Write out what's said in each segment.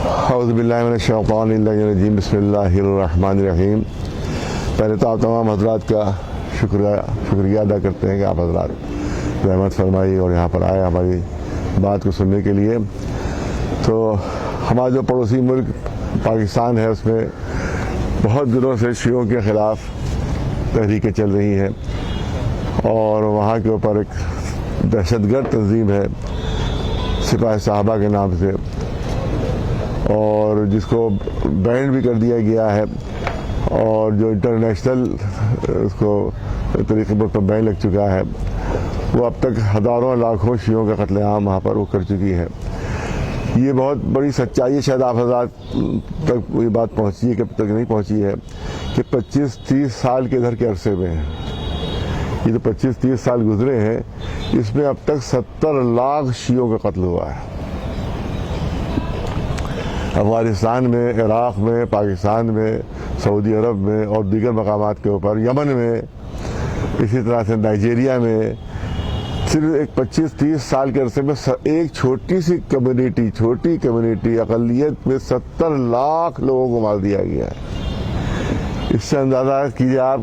اعوذ باللہ من الشیطان الرجیم بسم اللہ الرحمن الرحیم۔ پہلے تو آپ تمام حضرات کا شکریہ ادا کرتے ہیں کہ آپ حضرات رحمت فرمائی اور یہاں پر آئے ہماری بات کو سننے کے لیے۔ تو ہمارا جو پڑوسی ملک پاکستان ہے اس میں بہت دنوں سے شیعوں کے خلاف تحریکیں چل رہی ہیں اور وہاں کے اوپر ایک دہشت گرد تنظیم ہے سپاہ صحابہ کے نام سے، اور جس کو بین بھی کر دیا گیا ہے، اور جو انٹرنیشنل اس کو طریقے پر بین لگ چکا ہے۔ وہ اب تک ہزاروں لاکھوں شیعوں کا قتل عام وہاں پر وہ کر چکی ہے۔ یہ بہت بڑی سچائی ہے، شاید آپ حضرات تک یہ بات پہنچی ہے کہ اب تک نہیں پہنچی ہے، کہ 25-30 سال کے ادھر کے عرصے میں یہ تو 25-30 سال گزرے ہیں، اس میں اب تک 70 لاکھ شیعوں کا قتل ہوا ہے۔ افغانستان میں، عراق میں، پاکستان میں، سعودی عرب میں اور دیگر مقامات کے اوپر، یمن میں، اسی طرح سے نائجیریا میں، صرف ایک 25-30 سال کے عرصے میں ایک چھوٹی کمیونٹی اقلیت میں 70 لاکھ لوگوں کو مار دیا گیا ہے۔ اس سے اندازہ کیجیے آپ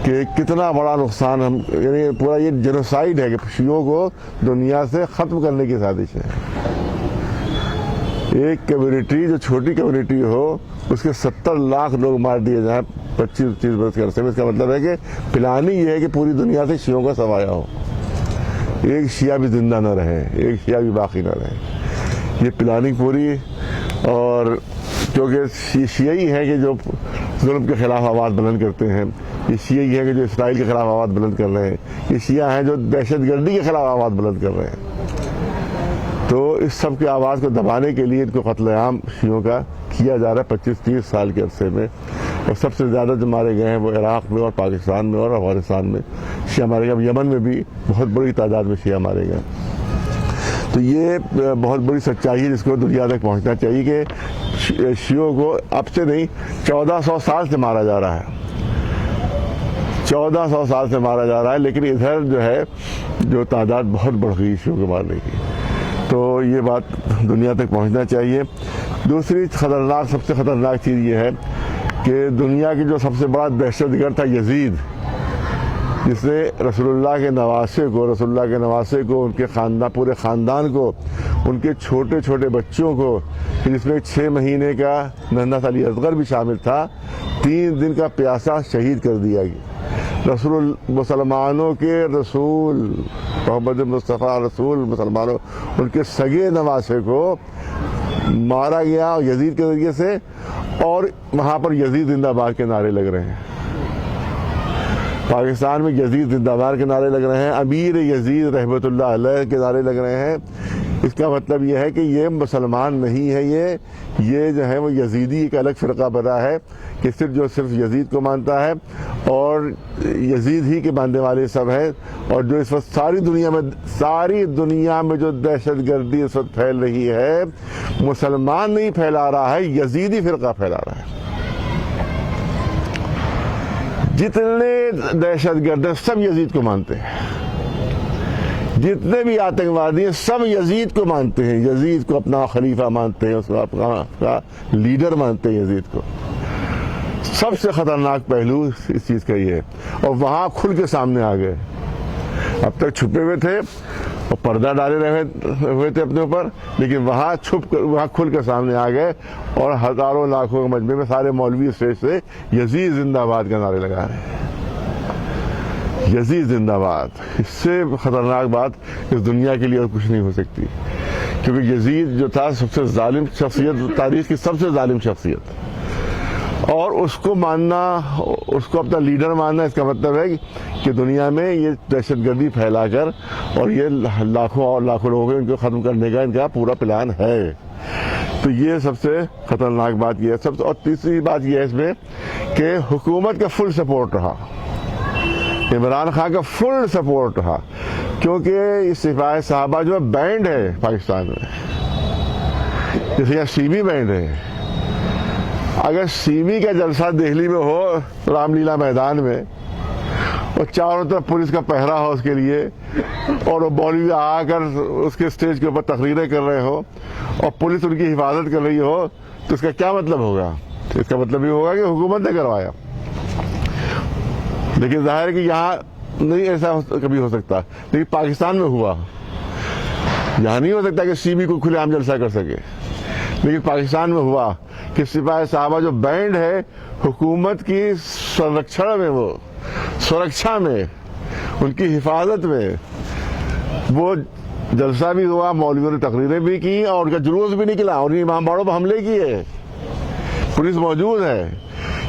کہ کتنا بڑا نقصان یعنی پورا یہ جینوسائیڈ ہے کہ شیعوں کو دنیا سے ختم کرنے کی سازش ہے۔ ایک کمیونٹی جو چھوٹی کمیونٹی ہو، اس کے 70 لاکھ لوگ مار دیے جائیں 25-30 برس کے عرصے میں۔ اس کا مطلب ہے کہ پلاننگ یہ ہے کہ پوری دنیا سے شیعوں کا سفایا ہو، ایک شیعہ بھی زندہ نہ رہے، ایک شیعہ بھی باقی نہ رہے۔ یہ پلاننگ پوری، اور کیونکہ شیعہ ہی ہے کہ جو ظلم کے خلاف آواز بلند کرتے ہیں، یہ شیعہ ہی ہے کہ جو اسرائیل کے خلاف آواز بلند کر رہے ہیں، یہ شیعہ ہیں جو دہشت گردی کے خلاف آواز بلند کر رہے ہیں۔ تو اس سب کی آواز کو دبانے کے لیے ان کو قتل عام شیعوں کا کیا جا رہا ہے 25-30 سال کے عرصے میں، اور سب سے زیادہ جو مارے گئے ہیں وہ عراق میں اور پاکستان میں اور افغانستان میں شیعہ مارے گئے۔ یمن میں بھی بہت بڑی تعداد میں شیعہ مارے گئے۔ تو یہ بہت بڑی سچائی ہے جس کو دنیا تک پہنچنا چاہیے کہ شیعوں کو اب سے نہیں 1400 سال سے مارا جا رہا ہے، 1400 سال سے مارا جا رہا ہے، لیکن ادھر جو ہے جو تعداد بہت بڑھ گئی شیعوں کو مارنے کی۔ تو یہ بات دنیا تک پہنچنا چاہیے۔ دوسری خطرناک، سب سے خطرناک چیز یہ ہے کہ دنیا کی جو سب سے بڑا دہشت گرد تھا یزید، جس نے رسول اللہ کے نواسے کو، ان کے خاندان، پورے خاندان کو، ان کے چھوٹے چھوٹے بچوں کو، جس میں 6 مہینے کا ننھا سا علی اصغر بھی شامل تھا، 3 دن کا پیاسا شہید کر دیا گیا۔ مسلمانوں کے رسول محمد مصطفیٰ رسول مسلمانوں، ان کے سگے نواسے کو مارا گیا یزید کے ذریعے سے، اور وہاں پر یزید زندہ باد کے نعرے لگ رہے ہیں۔ پاکستان میں یزید زندہ باد کے نعرے لگ رہے ہیں، امیر یزید رحمۃ اللہ علیہ کے نعرے لگ رہے ہیں۔ اس کا مطلب یہ ہے کہ یہ مسلمان نہیں ہے، یہ جو ہے وہ یزیدی ایک الگ فرقہ بنا ہے کہ صرف یزید کو مانتا ہے، اور یزید ہی کے ماننے والے سب ہیں۔ اور جو اس وقت ساری دنیا میں جو دہشت گردی اس وقت پھیل رہی ہے، مسلمان نہیں پھیلا رہا ہے، یزیدی فرقہ پھیلا رہا ہے۔ جتنے دہشت گرد ہیں سب یزید کو مانتے ہیں، جتنے بھی آتنکوادی ہیں سب یزید کو مانتے ہیں، یزید کو اپنا خلیفہ مانتے ہیں، اس کو اپنا لیڈر مانتے ہیں یزید کو۔ سب سے خطرناک پہلو اس چیز کا یہ ہے، اور وہاں کھل کے سامنے آ گئے۔ اب تک چھپے ہوئے تھے اور پردہ ڈالے ہوئے تھے اپنے اوپر، لیکن وہاں کھل کے سامنے آ گئے، اور ہزاروں لاکھوں کے مجمع میں سارے مولوی اسٹیج سے یزید زندہ باد کا نعرے لگا رہے ہیں۔ یزید زندہ باد، اس سے خطرناک بات اس دنیا کے لیے اور کچھ نہیں ہو سکتی، کیونکہ یزید جو تھا سب سے ظالم شخصیت، تاریخ کی سب سے ظالم شخصیت، اور اس کو ماننا، اس کو اپنا لیڈر ماننا، اس کا مطلب ہے کہ دنیا میں یہ دہشت گردی پھیلا کر، اور یہ لاکھوں اور لاکھوں لوگوں کو ان کو ختم کرنے کا ان کا پورا پلان ہے۔ تو یہ سب سے خطرناک بات یہ ہے۔ اور تیسری بات یہ ہے اس میں کہ حکومت کا فل سپورٹ رہا، عمران خان کا فل سپورٹ رہا، کیونکہ یہ سپاہ صحابہ جو ہے بینڈ ہے پاکستان میں، جیسے یہاں سی بی بینڈ ہے۔ اگر سی بی کا جلسہ دہلی میں ہو رام لیلا میدان میں، اور چاروں طرف پولیس کا پہرا ہو اس کے لیے، اور وہ مولوی آ کر اس کے اسٹیج کے اوپر تقریریں کر رہے ہو اور پولیس ان کی حفاظت کر رہی ہو، تو اس کا کیا مطلب ہوگا؟ اس کا مطلب یہ ہوگا کہ حکومت نے کروایا. لیکن ظاہر ہے کہ یہاں نہیں ایسا کبھی ہو سکتا، لیکن پاکستان میں ہوا. یہاں نہیں ہو سکتا کہ سی بی کو کھلے عام جلسہ کر سکے، لیکن پاکستان میں ہوا کہ سپاہی صاحبہ جو بینڈ ہے حکومت کی سرکشا میں، ان کی حفاظت میں، وہ جلسہ بھی ہوا، مولویوں نے تقریریں بھی کی اور ان کا جلوس بھی نکلا اور امام باڑوں پر حملے کیے. پولیس موجود ہے،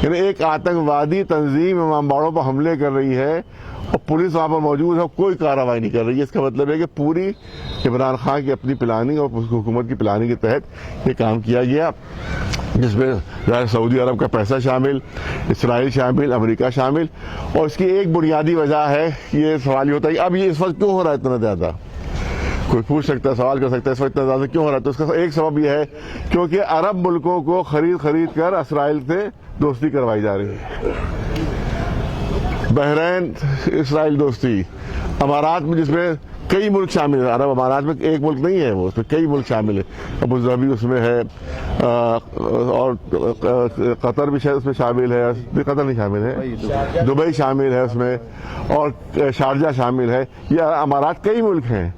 یعنی ایک آتنکوادی تنظیم امام باڑوں پر حملے کر رہی ہے اور پولیس وہاں پر موجود ہے، کوئی کارروائی نہیں کر رہی ہے. اس کا مطلب ہے کہ پوری عمران خان کی اپنی پلاننگ اور حکومت کی پلاننگ کے تحت یہ کام کیا گیا، جس میں سعودی عرب کا پیسہ شامل، اسرائیل شامل، امریکہ شامل. اور اس کی ایک بنیادی وجہ ہے، یہ سوال یہ ہوتا ہے کہ اب یہ اس وقت کیوں ہو رہا ہے اتنا زیادہ؟ کوئی پوچھ سکتا ہے، سوال کر سکتا ہے اس وقت اتنا زیادہ کیوں ہو رہا ہے. تو اس کا ایک سبب یہ ہے کیونکہ عرب ملکوں کو خرید کر اسرائیل سے دوستی کروائی جا رہی ہے. بحرین اسرائیل دوستی، امارات میں جس میں کئی ملک شامل ہیں، عرب امارات میں ایک ملک نہیں ہے، وہ اس میں کئی ملک شامل ہیں. ابو ظبی اس میں ہے، اور قطر بھی شاید اس میں شامل ہے، قطر نہیں شامل ہے، دبئی شامل ہے اس میں، اور شارجہ شامل ہے. یہ امارات کئی ملک ہیں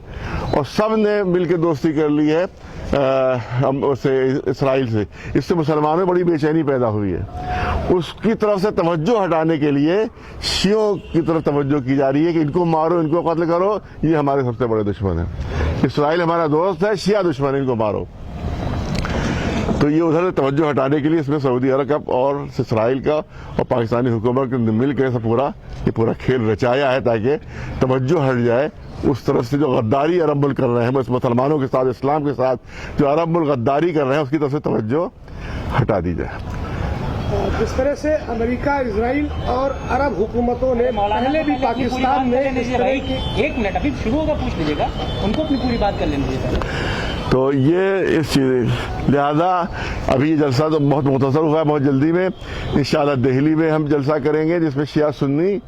اور سب نے مل کے دوستی کر لی ہے اسرائیل سے. اس سے مسلمانوں میں بڑی بے چینی پیدا ہوئی ہے. اس کی طرف سے توجہ ہٹانے کے لیے شیعوں کی طرف توجہ کی جا رہی ہے کہ ان کو مارو، ان کو قتل کرو، یہ ہمارے سب سے بڑے دشمن ہیں. اسرائیل ہمارا دوست ہے، شیعہ دشمن ہے، ان کو مارو. تو یہ ادھر سے توجہ ہٹانے کے لیے اس میں سعودی عرب کا اور اسرائیل کا اور پاکستانی حکومت کے مل کے یہ پورا کھیل رچایا ہے تاکہ توجہ ہٹ جائے اس طرف سے جو غداری عرب ملک کر رہے ہیں مسلمانوں کے ساتھ، اسلام کے ساتھ جو عرب ملک غداری کر رہے ہیں، اس کی طرف سے توجہ ہٹا دی جائے. جس طرح سے امریکہ، اسرائیل اور عرب حکومتوں نے پہلے بھی پاکستان میں ایک منٹ ابھی شروع ہوگا، پوچھ لیجیے گا، ان کو اپنی پوری بات کر لیں گے. تو یہ اس چیز لہذا ابھی یہ جلسہ تو بہت مختصر ہوا ہے، بہت جلدی میں انشاءاللہ دہلی میں ہم جلسہ کریں گے جس میں شیعہ سنی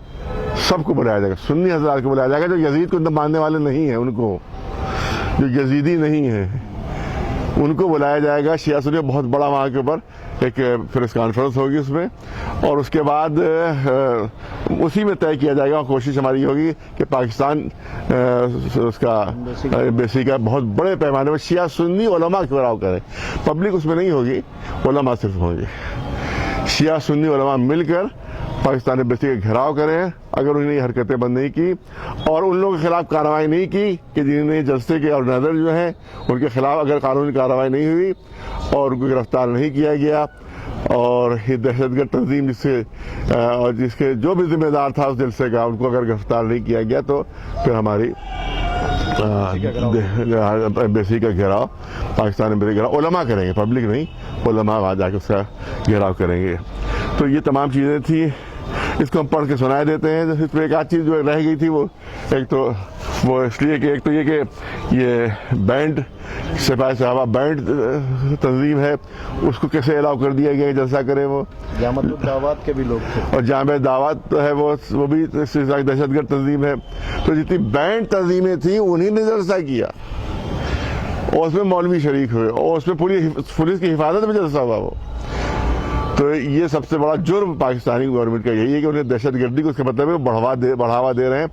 سب کو بلایا جائے گا، سنی حضرات کو بلایا جائے گا جو یزید کو ماننے والے نہیں ہیں، ان کو جو یزیدی نہیں ہیں ان کو بلایا جائے گا. شیعہ سنی بہت بڑا وہاں کے اوپر ایک پریس کانفرنس ہوگی اس میں، اور اس کے بعد اسی میں طے کیا جائے گا. کوشش ہماری ہوگی کہ پاکستان اس کا ایمبیسی کا بہت بڑے پیمانے پر شیعہ سنی علماء گھیراؤ کرے. پبلک اس میں نہیں ہوگی، علماء صرف ہوں گے. شیعہ سنی علماء مل کر پاکستان ایمبیسی کا گھیراؤ کریں اگر انہوں نے یہ حرکتیں بند نہیں کی اور ان لوگوں کے خلاف کارروائی نہیں کی کہ جنہوں نے جلسے کے آرگنائزر جو ہیں ان کے خلاف اگر قانونی کارروائی نہیں ہوئی اور ان کو گرفتار نہیں کیا گیا، اور یہ دہشت گرد تنظیم جس کے جو بھی ذمہ دار تھا اس جلسے کا ان کو اگر گرفتار نہیں کیا گیا، تو پھر ہماری ایمبیسی کا گھیراؤ، پاکستان ایمبیسی کا گھیراؤ علماء کریں گے، پبلک نہیں، علماء وہاں جا کے اس کا گھیراؤ کریں گے. تو یہ تمام چیزیں تھیں، اس کو ہم پڑھ کے سنائے دیتے ہیں. اس پہ ایک آدھ چیز جو رہ گئی تھی وہ ایک تو وہ اس لیے کہ ایک تو یہ کہ یہ بینڈ سپاہی صحابہ بینڈ تنظیم ہے، اس کو کیسے الاؤ کر دیا گیا جلسہ کرے. وہ جامع الدعوات کے بھی لوگ تھے اور جامع دعوت ہے وہ بھی دہشت گرد تنظیم ہے. تو جتنی بینڈ تنظیمیں تھیں انہی نے جلسہ کیا اور اس میں مولوی شریک ہوئے اور اس میں پوری پولیس کی حفاظت میں جلسہ ہوا. وہ تو یہ سب سے بڑا جرم پاکستانی گورنمنٹ کا یہی ہے کہ انہیں دہشت گردی کو اس کا مطلب ہے بڑھاوا دے رہے ہیں.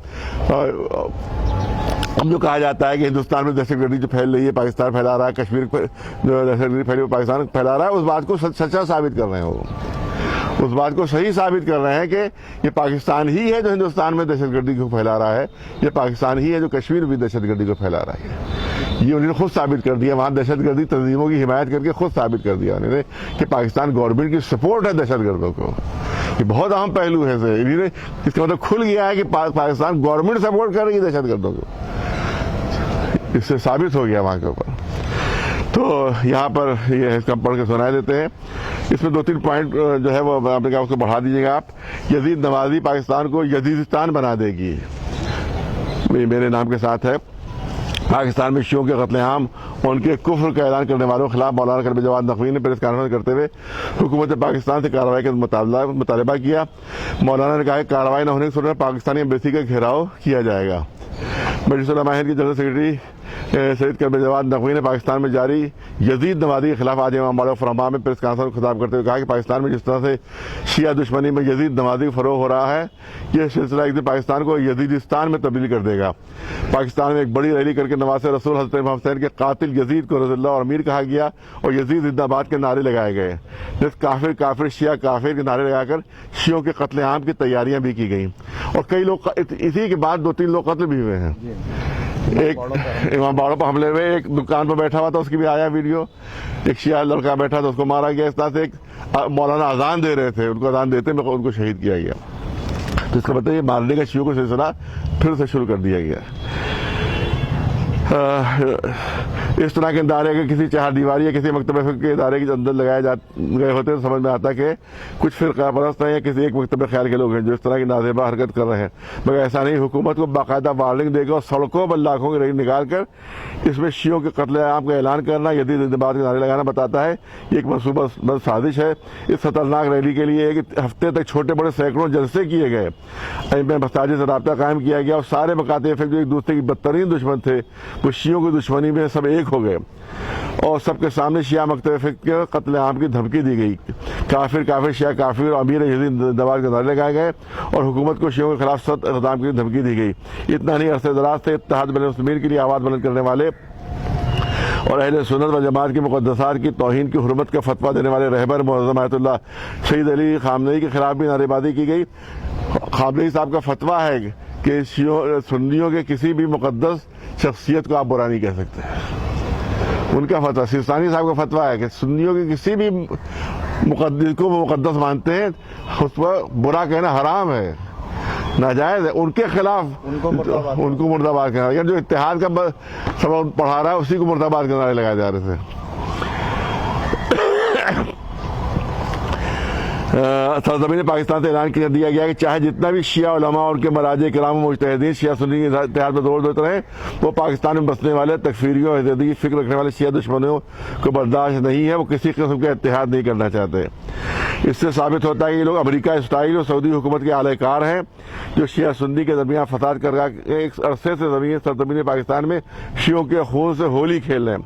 اب جو کہا جاتا ہے کہ ہندوستان میں دہشت گردی جو پھیل رہی ہے پاکستان پھیلا رہا ہے، کشمیر جو دہشت گردی پھیلی پاکستان پھیلا رہا ہے، اس بات کو سچا ثابت کر رہے ہیں. وہ اس بات کو صحیح ثابت کر رہے ہیں کہ یہ پاکستان ہی ہے جو ہندوستان میں دہشت گردی کو پھیلا رہا ہے، یہ پاکستان ہی ہے جو کشمیر میں بھی دہشت گردی کو پھیلا رہا ہے. یہ انہوں نے خود ثابت کر دیا، وہاں دہشت گردی تنظیموں کی حمایت کر کے خود ثابت کر دیا انہوں نے کہ پاکستان گورنمنٹ کی سپورٹ ہے دہشت گردوں کو. یہ بہت اہم پہلو ہے. اس کا مطلب کھل گیا ہے کہ پاکستان گورنمنٹ سپورٹ کر رہی ہے دہشت گردوں کو. اس سے ثابت ہو گیا وہاں کے اوپر. تو یہاں پر یہ اس کا پڑھ کے سنائے دیتے ہیں. اس میں 2-3 پوائنٹ جو ہے وہ آپ نے کہا اس کو بڑھا دیجیے گا آپ. یزید نوازی پاکستان کو یزیدستان بنا دے گی، میرے نام کے ساتھ ہے. پاکستان میں شیعوں کے قتل عام ان کے کفر کا اعلان کرنے والوں کے خلاف مولانا کلب جواد نقوی نے پریس کانفرنس کرتے ہوئے حکومت پاکستان سے کارروائی کا مطالبہ کیا۔ مولانا نے کہا کہ کارروائی نہ ہونے کی صورت میں پاکستانی ایمبیسی کا گھیراؤ کیا جائے گا۔ مجلس علماء ہند کے جنرل سیکرٹری سید کلب جواد نقوی نے پاکستان میں جاری یزید نوادی کے خلاف آج امام باڑہ فرما میں پریس کانفرنس کو خطاب کرتے ہوئے کہا کہ پاکستان میں جس طرح سے شیعہ دشمنی میں یزید نوادی فروغ ہو رہا ہے، یہ سلسلہ ایک دن پاکستان کو یزیدستان میں تبدیل کر دے گا۔ پاکستان میں ایک بڑی ریلی کر کے نواز رسول حضرت امام حسین کے قاتل یزید کو رضی اللہ اور امیر کہا گیا اور یزید زندہ باد کے نعرے لگائے گئے، جس کافر کافر شیعہ کافر کے نعرے لگا کر شیعوں کے قتل عام کی تیاریاں بھی کی گئیں، اور کئی لوگ اسی کے بعد 2-3 لوگ قتل بھی ہوئے ہیں۔ ایک امام باڑوں پر حملے ہوئے، ایک دکان پر بیٹھا ہوا تھا، اس کی بھی آیا ویڈیو، ایک شیعہ لڑکا بیٹھا تھا، اس کو مارا گیا۔ اس طرح سے ایک مولانا اذان دے رہے تھے، ان کو اذان دیتے ان کو شہید کیا گیا۔ تو اس کا مطلب یہ مارنے کا شیعوں کا سلسلہ پھر سے شروع کر دیا گیا۔ اس طرح کے ادارے اگر کسی چہار دیواری یا کسی مکتبہ فکر کے ادارے کے اندر لگائے گئے ہوتے تو سمجھ میں آتا کہ کچھ فرقہ پرست ہیں یا کسی ایک مکتبہ خیال کے لوگ ہیں جو اس طرح کی نازیبا حرکت کر رہے ہیں، مگر ایسا نہیں۔ حکومت کو باقاعدہ وارننگ دے گا اور سڑکوں پر لاکھوں کی ریلی نکال کر اس میں شیعوں کے قتل عام کا اعلان کرنا، یزید زندہ باد کے نعرے لگانا بتاتا ہے یہ ایک منصوبہ بند سازش ہے۔ اس خطرناک ریلی کے لیے ایک ہفتے تک چھوٹے بڑے سینکڑوں جلسے کیے گئے، مساجد سے رابطہ قائم کیا گیا، اور سارے مکاتب فکر جو ایک دوسرے کی بدترین دشمن تھے وہ شیعوں کی دشمنی میں سب ایک ہو گئے، اور سب کے سامنے شیعہ مکتب فکر کے قتل عام کی دھمکی دی گئی۔ کافر کافر شیعہ کافر اور امیر یزید زندہ باد کے نعرے لگائے گئے اور حکومت کو شیعوں کے خلاف سخت اقدام کی دھمکی دی گئی۔ اتنا نہیں، عرصے دراز سے اتحاد بین المسلمین کے لیے آواز بلند کرنے والے اور اہل سنت و جماعت کی مقدسات کی توہین کی حرمت کا فتویٰ دینے والے رہبر معظم آیت اللہ شہید علی خامنئی کے خلاف بھی نعرے بازی کی گئی۔ خامنئی صاحب کا فتویٰ ہے کہ سنیوں کے کسی بھی مقدس شخصیت کو آپ برا نہیں کہہ سکتے۔ ان کا فتویٰ، سیستانی صاحب کا فتویٰ ہے کہ سنیوں کے کسی بھی مقدس کو وہ مقدس مانتے ہیں، اس پر برا کہنا حرام ہے، ناجائز ہے۔ ان کے خلاف ان کو مردہ باد کہنا، یا جو اتحاد کا سبق پڑھا رہا ہے اسی کو مردہ باد کے نعرے لگائے جا رہے تھے۔ سرزمین پاکستان سے اعلان کر دیا گیا کہ چاہے جتنا بھی شیعہ علماء اور ان کے مراجع کرام و مجتہدین شیعہ سنی کے اتحاد میں زور دیتے رہیں، وہ پاکستان میں بسنے والے تکفیریوں اور حدیدی فکر رکھنے والے شیعہ دشمنوں کو برداشت نہیں ہے، وہ کسی قسم کا اتحاد نہیں کرنا چاہتے۔ اس سے ثابت ہوتا ہے کہ یہ لوگ امریکہ، اسرائیل اور سعودی حکومت کے اعلی کار ہیں جو شیعہ سنی کے درمیان فساد کر ایک عرصے سے سرزمین پاکستان میں شیعوں کے خون سے ہولی کھیل رہے ہیں۔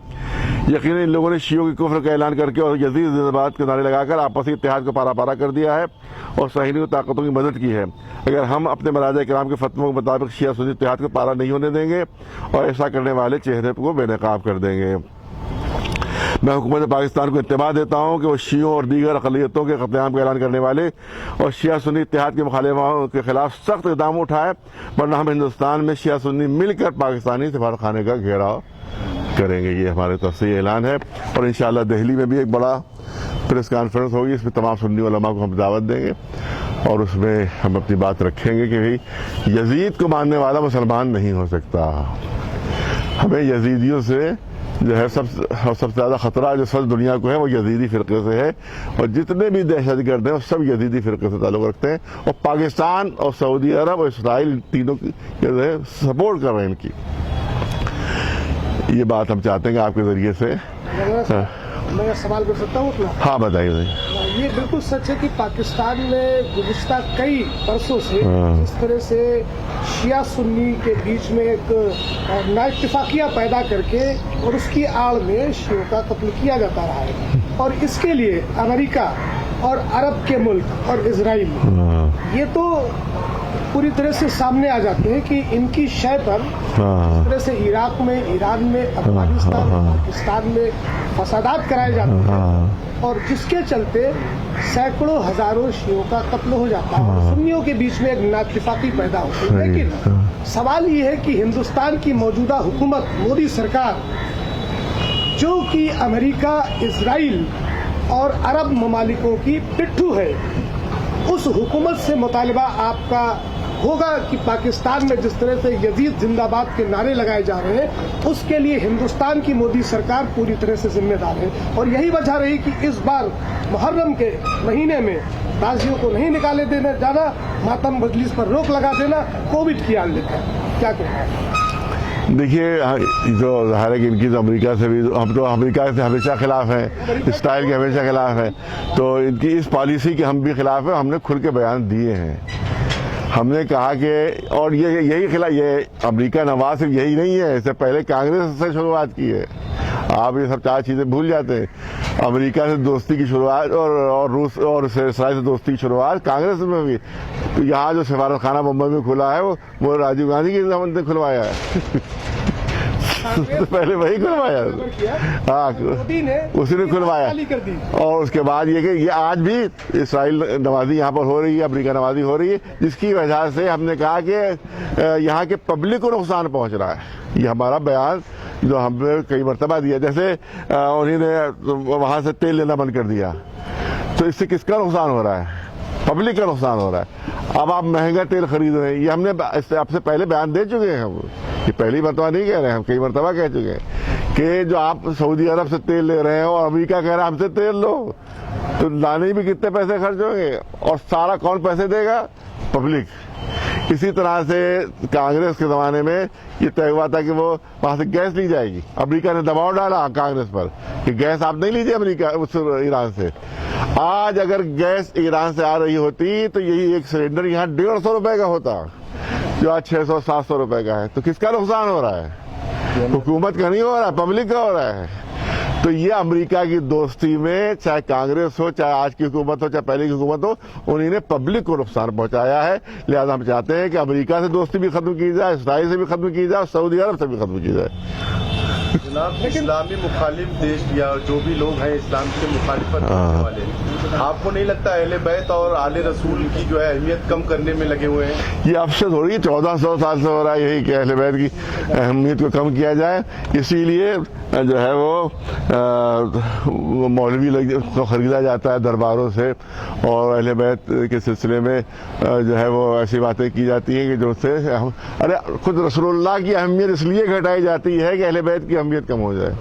یقیناً ان لوگوں نے شیعوں کے کفر کا اعلان کر کے اور یزید زندہ باد کے نعرے لگا کر آپسی اتحاد کو پارا پارا کر دیا ہے اور صہیونی طاقتوں کی مدد کی ہے۔ اگر ہم اپنے مراجع کرام کے فتووں کے مطابق شیعہ سنی اتحاد کو پارا نہیں ہونے دیں گے اور ایسا کرنے والے چہرے کو بے نقاب کر دیں گے۔ میں حکومت پاکستان کو انتباہ دیتا ہوں کہ وہ شیعوں اور دیگر اقلیتوں کے قتل عام کا اعلان کرنے والے اور شیعہ سنی اتحاد کے مخالفوں کے خلاف سخت اقدام اٹھائے، ورنہ ہم ہندوستان میں شیعہ سنی مل کر پاکستانی سفارتخانے کا گھیراؤ کریں گے۔ یہ ہمارے طرف سے یہ اعلان ہے، اور انشاءاللہ دہلی میں بھی ایک بڑا پریس کانفرنس ہوگی، اس میں تمام سنی علماء کو ہم دعوت دیں گے اور اس میں ہم اپنی بات رکھیں گے کہ بھئی یزید کو ماننے والا مسلمان نہیں ہو سکتا۔ ہمیں یزیدیوں سے جو ہے سب سے زیادہ خطرہ جو سب دنیا کو ہے وہ یزیدی فرقے سے ہے، اور جتنے بھی دہشت گرد ہیں وہ سب یزیدی فرقے سے تعلق رکھتے ہیں، اور پاکستان اور سعودی عرب اور اسرائیل تینوں کی جو ہے سپورٹ کر رہے ہیں ان کی۔ یہ بات ہم چاہتے ہیں کہ آپ کے ذریعے سے میں سوال کر سکتا ہوں اپنا؟ ہاں بتائیے۔ یہ بالکل سچ ہے کہ پاکستان میں گزشتہ کئی برسوں سے اس طرح سے شیعہ سنی کے بیچ میں ایک نا اتفاقیہ پیدا کر کے اور اس کی آڑ میں شیعوں کا قتل کیا جاتا رہا ہے، اور اس کے لیے امریکہ اور عرب کے ملک اور اسرائیل یہ تو پوری طرح سے سامنے آ جاتے ہیں کہ ان کی شے پر اس طرح سے عراق میں، ایران میں، افغانستان، پاکستان میں فسادات کرائے جاتے ہیں، اور جس کے چلتے سینکڑوں ہزاروں شیعوں کا قتل ہو جاتا ہے اور سنیوں کے بیچ میں ایک نااتفاقی پیدا ہوتی ہے۔ لیکن سوال یہ ہے کہ ہندوستان کی موجودہ حکومت، مودی سرکار، جو کہ امریکہ، اسرائیل اور عرب ممالکوں کی پٹھو ہے، اس حکومت سے مطالبہ آپ کا ہوگا کہ پاکستان میں جس طرح سے یزید زندہ باد کے نعرے لگائے جا رہے ہیں اس کے لیے ہندوستان کی مودی سرکار پوری طرح سے ذمہ دار ہے، اور یہی وجہ رہی کہ اس بار محرم کے مہینے میں غازیوں کو نہیں نکالے دینا جانا، ماتم مجلس پر روک لگا دینا، کووڈ کی آن لیتا ہے۔ کیا کہنا ہے؟ دیکھیے جو ظاہر ہے کہ ان کی تو امریکہ سے بھی ہم تو امریکہ سے ہمیشہ خلاف ہیں، اسٹائل کے ہمیشہ خلاف ہیں، تو ان کی اس پالیسی کے ہم بھی خلاف ہیں. ہم نے کھل کے بیان دیے ہیں. ہم نے کہا کہ اور یہی خلاف یہ امریکہ نواز صرف یہی نہیں ہے، اس سے پہلے کانگریس سے شروعات کی ہے. آپ یہ سب 4 چیزیں بھول جاتے ہیں. امریکہ سے دوستی کی شروعات اور روس اور اسرائیل سے دوستی کی شروعات کانگریس میں بھی. یہاں جو سفارت خانہ ممبئی میں کھلا ہے وہ راجیو گاندھی کی زمانت نے کھلوایا ہے. پہلے وہی کھلوایا، ہاں اسی نے کھلوایا. اور اس کے بعد یہ کہ یہ آج بھی اسرائیل نوازی یہاں پر ہو رہی ہے، امریکہ نوازی ہو رہی ہے، جس کی وجہ سے ہم نے کہا کہ یہاں کے پبلک کو نقصان پہنچ رہا ہے. یہ ہمارا بیان جو ہم نے کئی مرتبہ دیا. جیسے انہیں نے وہاں سے تیل لینا بند کر دیا، تو اس سے کس کا نقصان ہو رہا ہے؟ پبلک کا نقصان ہو رہا ہے. اب آپ مہنگا تیل خرید رہے ہیں. یہ ہم نے آپ سے پہلے بیان دے چکے ہیں. ہم یہ پہلی مرتبہ نہیں کہہ رہے ہیں، ہم کئی مرتبہ کہہ چکے ہیں کہ جو آپ سعودی عرب سے تیل لے رہے ہیں اور امریکہ کہہ رہا ہے ہم سے تیل لو، تو لانے بھی کتنے پیسے خرچ ہوں گے اور سارا کون پیسے دے گا؟ پبلک. اسی طرح سے کانگریس کے زمانے میں یہ طے ہوا تھا کہ وہ وہاں سے گیس لی جائے گی. امریکہ نے دباؤ ڈالا کانگریس پر کہ گیس آپ نہیں لیجیے امریکہ ایران سے. آج اگر گیس ایران سے آ رہی ہوتی تو یہی ایک سلنڈر یہاں 150 روپے کا ہوتا، جو آج 600-700 روپے کا ہے. تو کس کا نقصان ہو رہا ہے؟ حکومت کا نہیں ہو رہا ہے، پبلک کا ہو رہا ہے. تو یہ امریکہ کی دوستی میں چاہے کانگریس ہو، چاہے آج کی حکومت ہو، چاہے پہلے کی حکومت ہو، انہیں نے پبلک کو نقصان پہنچایا ہے. لہذا ہم چاہتے ہیں کہ امریکہ سے دوستی بھی ختم کی جائے، اسرائیل سے بھی ختم کی جائے، اور سعودی عرب سے بھی ختم کی جائے. جناب اسلامی مخالف دیش یا جو بھی لوگ ہیں اسلام کے مخالفت کرنے والے، آپ کو نہیں لگتا اہل بیت اور آل رسول کی جو ہے اہمیت کم کرنے میں لگے ہوئے ہیں؟ یہ اب سے تھوڑی 1400 سال سے ہو رہا ہے یہی کہ اہل بیت کی اہمیت کو کم کیا جائے. اسی لیے جو ہے وہ مولوی کو خریدا جاتا ہے درباروں سے، اور اہل بیت کے سلسلے میں جو ہے وہ ایسی باتیں کی جاتی ہیں کہ جو سے ارے خود رسول اللہ کی اہمیت اس لیے گھٹائی جاتی ہے کہ اہل بیت کی اہمیت کم ہو جائے.